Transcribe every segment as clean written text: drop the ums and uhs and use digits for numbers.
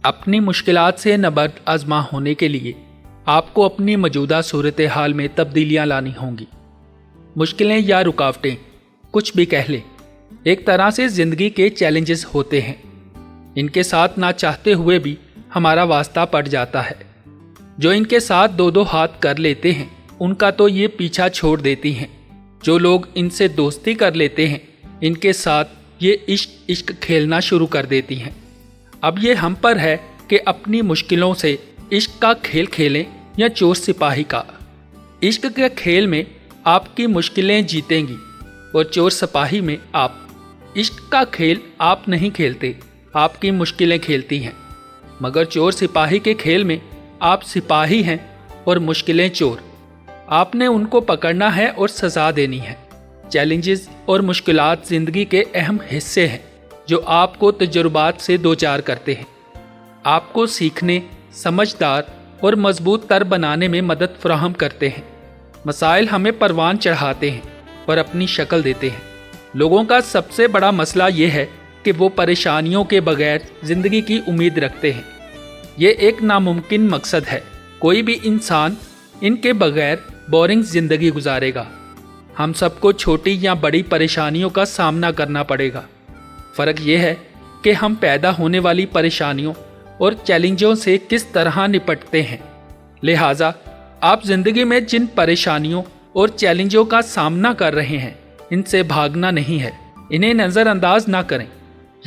अपनी मुश्किलात से नबर्द आज़मा होने के लिए आपको अपनी मौजूदा सूरत हाल में तब्दीलियाँ लानी होंगी। मुश्किलें या रुकावटें कुछ भी कह लें, एक तरह से ज़िंदगी के चैलेंजेस होते हैं। इनके साथ ना चाहते हुए भी हमारा वास्ता पड़ जाता है। जो इनके साथ दो दो हाथ कर लेते हैं उनका तो ये पीछा छोड़ देती हैं। जो लोग इनसे दोस्ती कर लेते हैं इनके साथ ये इश्क इश्क खेलना शुरू कर देती हैं। अब ये हम पर है कि अपनी मुश्किलों से इश्क का खेल खेलें या चोर सिपाही का। इश्क के खेल में आपकी मुश्किलें जीतेंगी और चोर सिपाही में आप। इश्क का खेल आप नहीं खेलते, आपकी मुश्किलें खेलती हैं। मगर चोर सिपाही के खेल में आप सिपाही हैं और मुश्किलें चोर। आपने उनको पकड़ना है और सज़ा देनी है। चैलेंजेस और मुश्किलात ज़िंदगी के अहम हिस्से हैं जो आपको तजुर्बात से दो चार करते हैं। आपको सीखने, समझदार और मजबूत तर बनाने में मदद फराहम करते हैं। मसाइल हमें परवान चढ़ाते हैं और अपनी शक्ल देते हैं। लोगों का सबसे बड़ा मसला ये है कि वो परेशानियों के बगैर ज़िंदगी की उम्मीद रखते हैं। ये एक नामुमकिन मकसद है। कोई भी इंसान इनके बगैर बोरिंग ज़िंदगी गुजारेगा। हम सबको छोटी या बड़ी परेशानियों का सामना करना पड़ेगा। फ़र्क ये है कि हम पैदा होने वाली परेशानियों और चैलेंजों से किस तरह निपटते हैं। लिहाजा आप ज़िंदगी में जिन परेशानियों और चैलेंजों का सामना कर रहे हैं इनसे भागना नहीं है। इन्हें नज़रअंदाज ना करें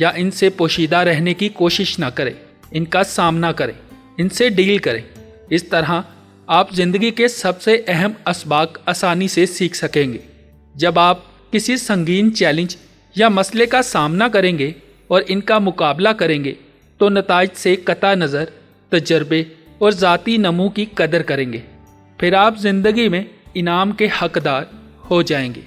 या इनसे पोशीदा रहने की कोशिश ना करें। इनका सामना करें, इनसे डील करें। इस तरह आप ज़िंदगी के सबसे अहम असबाक आसानी से सीख सकेंगे। जब आप किसी संगीन चैलेंज या मसले का सामना करेंगे और इनका मुकाबला करेंगे तो नताइज से कता नज़र, तजर्बे और ज़ाती नमू की कदर करेंगे। फिर आप ज़िंदगी में इनाम के हकदार हो जाएंगे।